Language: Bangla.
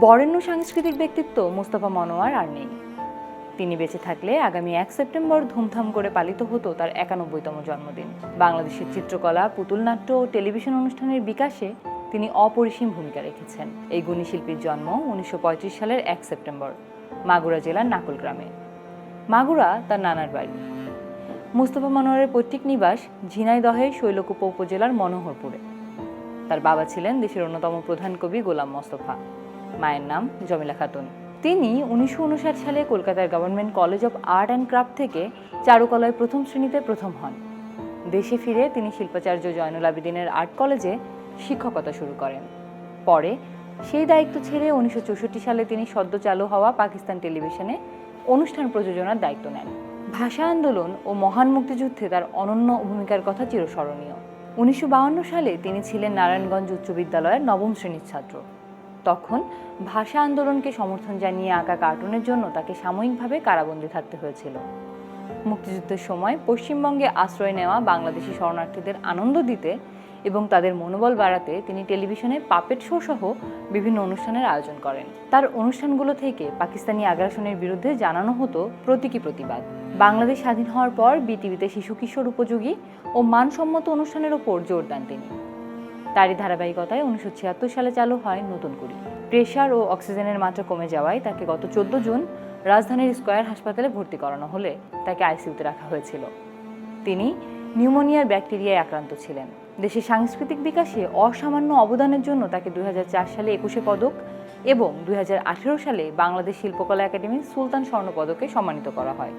বরেণ্য সাংস্কৃতিক ব্যক্তিত্ব মোস্তফা মনোয়ার আর নেই। তিনি বেঁচে থাকলে আগামী 1 সেপ্টেম্বর ধুমধাম করে পালিত হতো তার 91তম জন্মদিন। বাংলাদেশের চিত্রকলা, পুতুল নাট্য ও টেলিভিশন অনুষ্ঠানের বিকাশে তিনি অপরিসীম ভূমিকা রেখেছেন। এই গুণী শিল্পীর জন্ম 1935 সালের 1 সেপ্টেম্বর মাগুরা জেলার নাকুল গ্রামে। মাগুরা তার নানার বাড়ি। মোস্তফা মনোয়ারের পৈতৃক নিবাস ঝিনাইদহের শৈলকুপা উপজেলার মনোহরপুরে। তার বাবা ছিলেন দেশের অন্যতম প্রধান কবি গোলাম মোস্তফা, মায়ের নাম জমিলা খাতুন। তিনি 1959 সালে কলকাতার government college of art and craft থেকে চারুকলায় প্রথম শ্রেণীতে প্রথম হন। দেশে ফিরে তিনি শিল্পাচার্য জয়নুল আবেদিনের আর্ট কলেজে শিক্ষকতা শুরু করেন। পরে সেই দায়িত্ব ছেড়ে 1964 সালে তিনি সদ্য চালু হওয়া পাকিস্তান টেলিভিশনে অনুষ্ঠান প্রযোজনার দায়িত্ব নেন। ভাষা আন্দোলন ও মহান মুক্তিযুদ্ধে তার অনন্য ভূমিকার কথা চিরস্মরণীয়। 1952 সালে তিনি ছিলেন নারায়ণগঞ্জ উচ্চ বিদ্যালয়ের 9ম শ্রেণীর ছাত্র। তখন ভাষা আন্দোলনকে সমর্থন জানিয়ে আঁকা কার্টুনের জন্য তাকে সাময়িকভাবে কারাবন্দী থাকতে হয়েছিল। মুক্তিযুদ্ধের সময় পশ্চিমবঙ্গে আশ্রয় নেওয়া বাংলাদেশি শরণার্থীদের আনন্দ দিতে এবং তাদের মনোবল বাড়াতে তিনি টেলিভিশনে পাপেট শো সহ বিভিন্ন অনুষ্ঠানের আয়োজন করেন। তার অনুষ্ঠানগুলো থেকে পাকিস্তানি আগ্রাসনের বিরুদ্ধে জানানো হতো প্রতীকী প্রতিবাদ। বাংলাদেশ স্বাধীন হওয়ার পর বিটিভিতে শিশু কিশোর উপযোগী ও মানসম্মত অনুষ্ঠানের ওপর জোর দেন তিনি। তারই ধারাবাহিকতায় 1976 সালে চালু হয় নতুন কুড়ি। প্রেশার ও অক্সিজেনের মাত্রা কমে যাওয়ায় তাকে গত 14 জুন রাজধানীর স্কয়ার হাসপাতালে ভর্তি করানো হলে তাকে আইসিইউতে রাখা হয়েছিল। তিনি নিউমোনিয়ার ব্যাকটেরিয়ায় আক্রান্ত ছিলেন। দেশের সাংস্কৃতিক বিকাশে অসামান্য অবদানের জন্য তাকে 2004 সালে 21 পদক এবং 2018 সালে বাংলাদেশ শিল্পকলা একাডেমি সুলতান স্বর্ণ পদকে সম্মানিত করা হয়।